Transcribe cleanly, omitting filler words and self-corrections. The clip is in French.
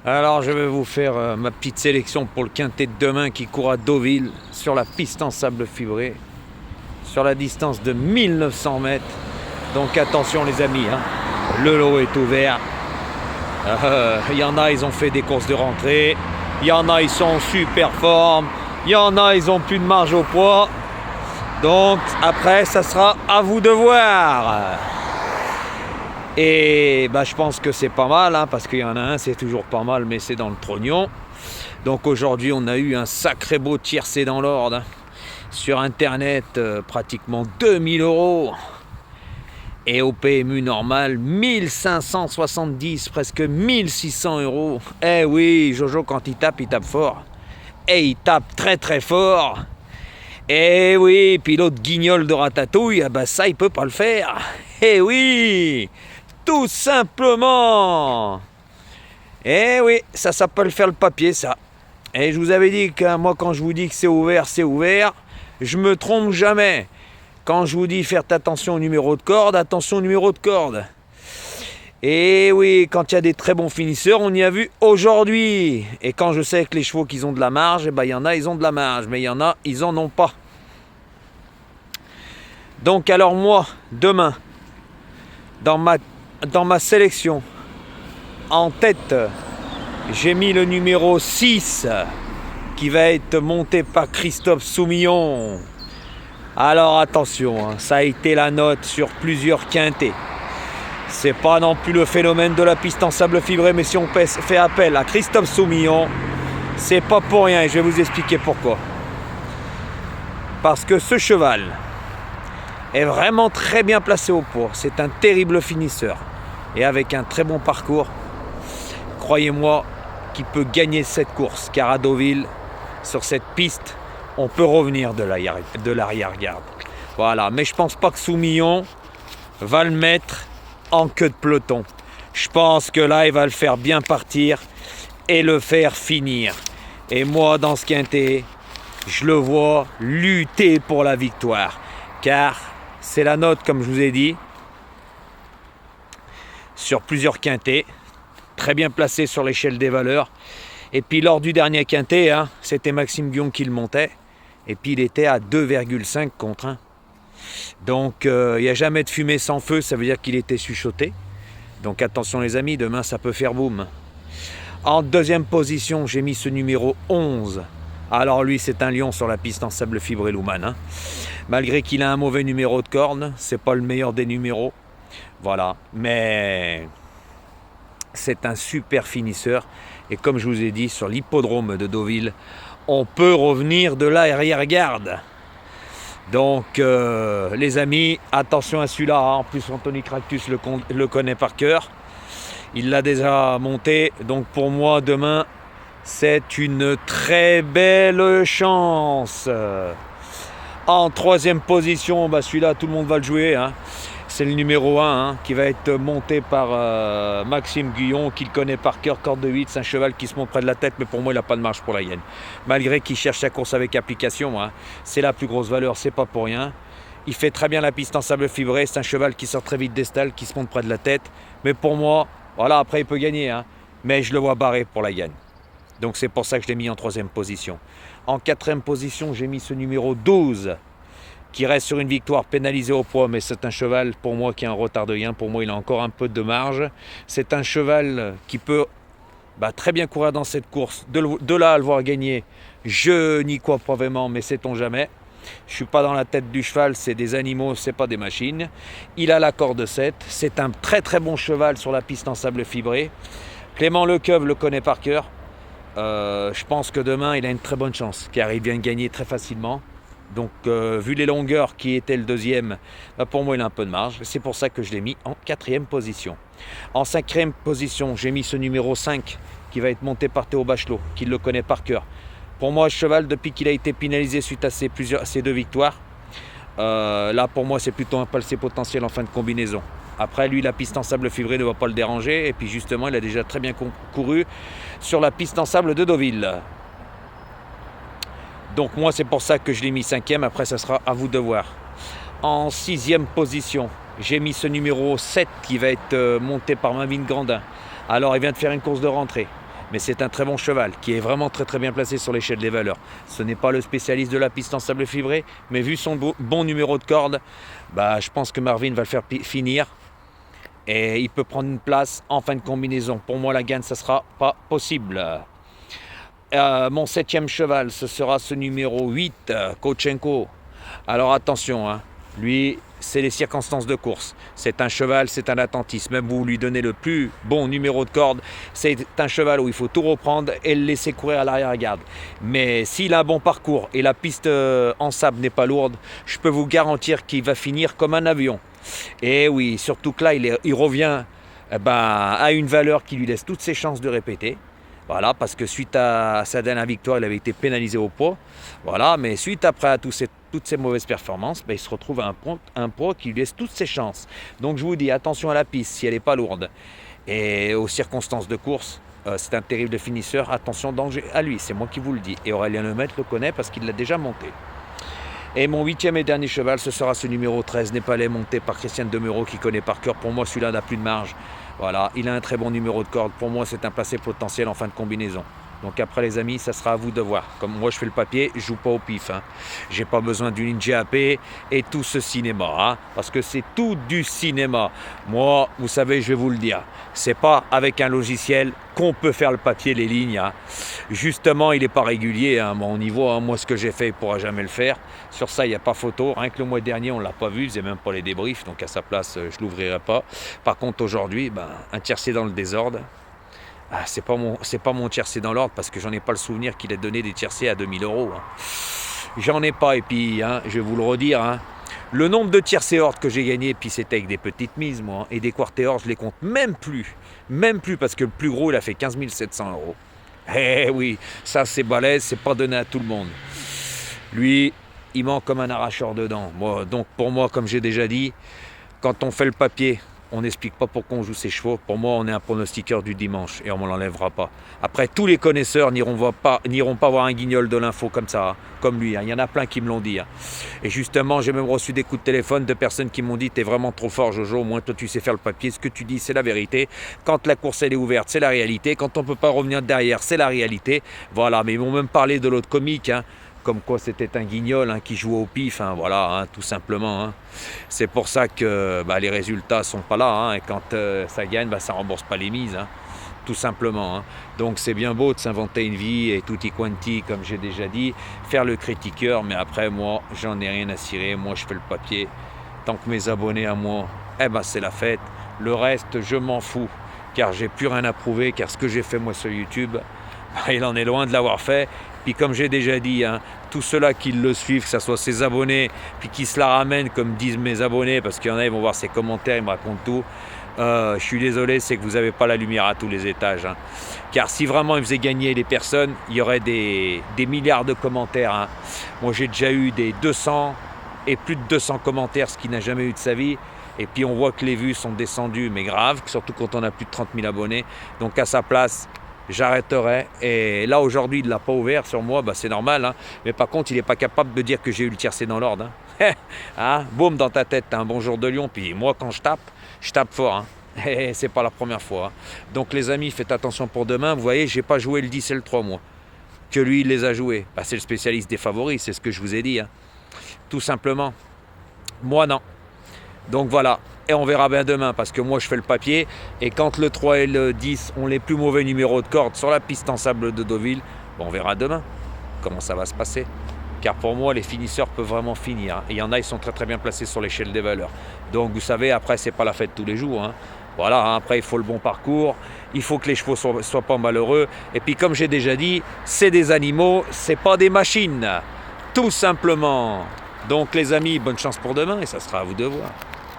Alors je vais vous faire ma petite sélection pour le quintet de demain qui court à Deauville sur la piste en sable fibré, sur la distance de 1900 mètres. Donc attention les amis, hein, le lot est ouvert. Il y en a, ils ont fait des courses de rentrée. Il y en a, ils sont en super forme. Il y en a, ils ont plus de marge au poids. Donc après, ça sera à vous de voir. Et je pense que c'est pas mal, hein, parce qu'il y en a un, c'est toujours pas mal, mais c'est dans le trognon. Donc aujourd'hui, on a eu un sacré beau tiercé dans l'ordre. Hein. Sur Internet, pratiquement 2000 €. Et au PMU normal, 1570, presque 1600 €. Eh oui, Jojo, quand il tape fort. Et il tape très très fort. Eh oui, puis l'autre guignol de ratatouille, ça, il peut pas le faire. Eh oui, tout simplement. Eh oui, ça s'appelle faire le papier, ça. Et je vous avais dit que moi, quand je vous dis que c'est ouvert, c'est ouvert. Je me trompe jamais. Quand je vous dis faire attention au numéro de corde, attention au numéro de corde. Et oui, quand il y a des très bons finisseurs, on y a vu aujourd'hui. Et quand je sais que les chevaux qu'ils ont de la marge, il y en a, ils ont de la marge. Mais il y en a, ils en ont pas. Donc alors moi, demain, dans ma sélection, en tête, j'ai mis le numéro 6 qui va être monté par Christophe Soumillon. Alors attention, hein, ça a été la note sur plusieurs quintets. C'est pas non plus le phénomène de la piste en sable fibré, mais si on fait appel à Christophe Soumillon, c'est pas pour rien et je vais vous expliquer pourquoi. Parce que ce cheval est vraiment très bien placé au poids. C'est un terrible finisseur. Et avec un très bon parcours, croyez-moi qu'il peut gagner cette course. Car à Deauville, sur cette piste, on peut revenir de l'arrière-garde. Voilà, mais je pense pas que Soumillon va le mettre en queue de peloton. Je pense que là, il va le faire bien partir et le faire finir. Et moi, dans ce quintet, je le vois lutter pour la victoire. Car c'est la note, comme je vous ai dit, sur plusieurs quintets, très bien placé sur l'échelle des valeurs. Et puis lors du dernier quintet, hein, c'était Maxime Guyon qui le montait. Et puis il était à 2,5 contre 1. Donc il n'y a jamais de fumée sans feu, ça veut dire qu'il était chuchoté. Donc attention les amis, demain ça peut faire boum. En deuxième position, j'ai mis ce numéro 11. Alors lui, c'est un lion sur la piste en sable fibré Louman. Hein. Malgré qu'il a un mauvais numéro de corne, c'est pas le meilleur des numéros. Voilà, mais c'est un super finisseur. Et comme je vous ai dit, sur l'hippodrome de Deauville, on peut revenir de l'arrière-garde. Donc, les amis, attention à celui-là. Hein. En plus, Anthony Cractus le connaît par cœur. Il l'a déjà monté. Donc, pour moi, demain, c'est une très belle chance. En troisième position, celui-là, tout le monde va le jouer. Hein. C'est le numéro 1 hein, qui va être monté par Maxime Guyon, qui le connaît par cœur, corde de 8. C'est un cheval qui se monte près de la tête, mais pour moi, il n'a pas de marge pour la gagne. Malgré qu'il cherche sa course avec application, hein, c'est la plus grosse valeur, c'est pas pour rien. Il fait très bien la piste en sable fibré. C'est un cheval qui sort très vite des stalles, qui se monte près de la tête. Mais pour moi, voilà, après, il peut gagner. Hein, mais je le vois barré pour la gagne. Donc, c'est pour ça que je l'ai mis en troisième position. En quatrième position, j'ai mis ce numéro 12. Qui reste sur une victoire pénalisée au poids, mais c'est un cheval pour moi qui a un retard de gain. Pour moi, il a encore un peu de marge. C'est un cheval qui peut très bien courir dans cette course. De là à le voir gagner, je n'y crois pas vraiment, mais sait-on jamais. Je ne suis pas dans la tête du cheval, c'est des animaux, c'est pas des machines. Il a la corde 7, c'est un très très bon cheval sur la piste en sable fibré. Clément Lecoeuvre le connaît par cœur. Je pense que demain, il a une très bonne chance, car il vient de gagner très facilement. Donc, vu les longueurs qui étaient le deuxième, pour moi, il a un peu de marge. C'est pour ça que je l'ai mis en quatrième position. En cinquième position, j'ai mis ce numéro 5 qui va être monté par Théo Bachelot, qui le connaît par cœur. Pour moi, ce cheval, depuis qu'il a été pénalisé suite à ces deux victoires, là, pour moi, c'est plutôt un palsé potentiel en fin de combinaison. Après, lui, la piste en sable fibré ne va pas le déranger. Et puis, justement, il a déjà très bien couru sur la piste en sable de Deauville. Donc moi, c'est pour ça que je l'ai mis cinquième. Après, ça sera à vous de voir. En sixième position, j'ai mis ce numéro 7 qui va être monté par Marvin Grandin. Alors, il vient de faire une course de rentrée. Mais c'est un très bon cheval qui est vraiment très très bien placé sur l'échelle des valeurs. Ce n'est pas le spécialiste de la piste en sable fibré, mais vu son bon numéro de corde, je pense que Marvin va le faire finir. Et il peut prendre une place en fin de combinaison. Pour moi, la gagne, ça ne sera pas possible. Mon 7e cheval, ce sera ce numéro 8, Kochenko. Alors attention, hein, lui, c'est les circonstances de course. C'est un cheval, c'est un attentiste. Même vous lui donnez le plus bon numéro de corde, c'est un cheval où il faut tout reprendre et le laisser courir à l'arrière-garde. Mais s'il a un bon parcours et la piste en sable n'est pas lourde, je peux vous garantir qu'il va finir comme un avion. Et oui, surtout que là, il revient à une valeur qui lui laisse toutes ses chances de répéter. Voilà, parce que suite à sa dernière victoire, il avait été pénalisé au poids. Voilà, mais suite après à toutes ces mauvaises performances, il se retrouve à un poids qui lui laisse toutes ses chances. Donc je vous dis, attention à la piste si elle n'est pas lourde. Et aux circonstances de course, c'est un terrible finisseur. Attention, danger à lui, c'est moi qui vous le dis. Et Aurélien Lemaitre le connaît parce qu'il l'a déjà monté. Et mon 8e et dernier cheval, ce sera ce numéro 13, Népalais, monté par Christian Demereau, qui connaît par cœur. Pour moi, celui-là n'a plus de marge. Voilà, il a un très bon numéro de corde. Pour moi, c'est un placé potentiel en fin de combinaison. Donc après, les amis, ça sera à vous de voir. Comme moi, je fais le papier, je joue pas au pif. J'ai pas besoin d'une GAP et tout ce cinéma, parce que c'est tout du cinéma. Moi, vous savez, je vais vous le dire, c'est pas avec un logiciel qu'on peut faire le papier, les lignes. Justement, il n'est pas régulier à mon niveau. Moi, ce que j'ai fait, il ne pourra jamais le faire. Sur ça, il n'y a pas photo. Rien que le mois dernier, on ne l'a pas vu. Je faisais même pas les débriefs. Donc, à sa place, je ne l'ouvrirai pas. Par contre, aujourd'hui, un tiercé dans le désordre. C'est pas mon tiercé dans l'ordre parce que j'en ai pas le souvenir qu'il ait donné des tiercés à 2000 €. J'en ai pas. Et puis, je vais vous le redire. Le nombre de tiercés ordres que j'ai gagné, puis c'était avec des petites mises, moi. Et des quartés ordres, je les compte même plus. Même plus parce que le plus gros, il a fait 15 700 €. Eh oui, ça c'est balèze, c'est pas donné à tout le monde. Lui, il manque comme un arracheur dedans. Donc pour moi, comme j'ai déjà dit, quand on fait le papier, on n'explique pas pourquoi on joue ses chevaux. Pour moi, on est un pronostiqueur du dimanche et on ne l'enlèvera pas. Après, tous les connaisseurs n'iront pas voir un guignol de l'info comme ça, comme lui. Il y en a plein qui me l'ont dit. Et justement, j'ai même reçu des coups de téléphone de personnes qui m'ont dit « T'es vraiment trop fort, Jojo, au moins toi tu sais faire le papier. Ce que tu dis, c'est la vérité. Quand la course elle est ouverte, c'est la réalité. Quand on ne peut pas revenir derrière, c'est la réalité. » Voilà, mais ils m'ont même parlé de l'autre comique, comme quoi c'était un guignol qui jouait au pif, tout simplement. C'est pour ça que les résultats sont pas là, et quand ça gagne, ça rembourse pas les mises, tout simplement. Donc c'est bien beau de s'inventer une vie et tutti quanti, comme j'ai déjà dit, faire le critiqueur, mais après moi, j'en ai rien à cirer, moi je fais le papier. Tant que mes abonnés à moi, c'est la fête. Le reste, je m'en fous, car j'ai plus rien à prouver, car ce que j'ai fait moi sur YouTube, il en est loin de l'avoir fait. Puis comme j'ai déjà dit, tous ceux-là qui le suivent, que ce soit ses abonnés, puis qui se la ramènent comme disent mes abonnés, parce qu'il y en a, ils vont voir ses commentaires, ils me racontent tout. Je suis désolé, c'est que vous n'avez pas la lumière à tous les étages. Car si vraiment ils faisaient gagner les personnes, il y aurait des milliards de commentaires. Moi j'ai déjà eu des 200 et plus de 200 commentaires, ce qu'il n'a jamais eu de sa vie. Et puis on voit que les vues sont descendues, mais grave, surtout quand on a plus de 30 000 abonnés. Donc à sa place, j'arrêterai. Et là aujourd'hui il ne l'a pas ouvert sur moi, c'est normal, mais par contre il n'est pas capable de dire que j'ai eu le tiercé dans l'ordre. Boum dans ta tête, t'as un bonjour de Lyon. Puis moi quand je tape fort, et c'est pas la première fois. Donc les amis, faites attention pour demain. Vous voyez, j'ai pas joué le 10 et le 3 moi, que lui il les a joués. C'est le spécialiste des favoris, c'est ce que je vous ai dit, tout simplement. Moi non. Donc voilà, et on verra bien demain, parce que moi je fais le papier, et quand le 3 et le 10 ont les plus mauvais numéros de corde sur la piste en sable de Deauville, on verra demain comment ça va se passer. Car pour moi, les finisseurs peuvent vraiment finir. Et il y en a, ils sont très très bien placés sur l'échelle des valeurs. Donc vous savez, après, c'est pas la fête tous les jours. Voilà, après, il faut le bon parcours, il faut que les chevaux soient pas malheureux. Et puis comme j'ai déjà dit, c'est des animaux, c'est pas des machines, tout simplement. Donc les amis, bonne chance pour demain, et ça sera à vous de voir.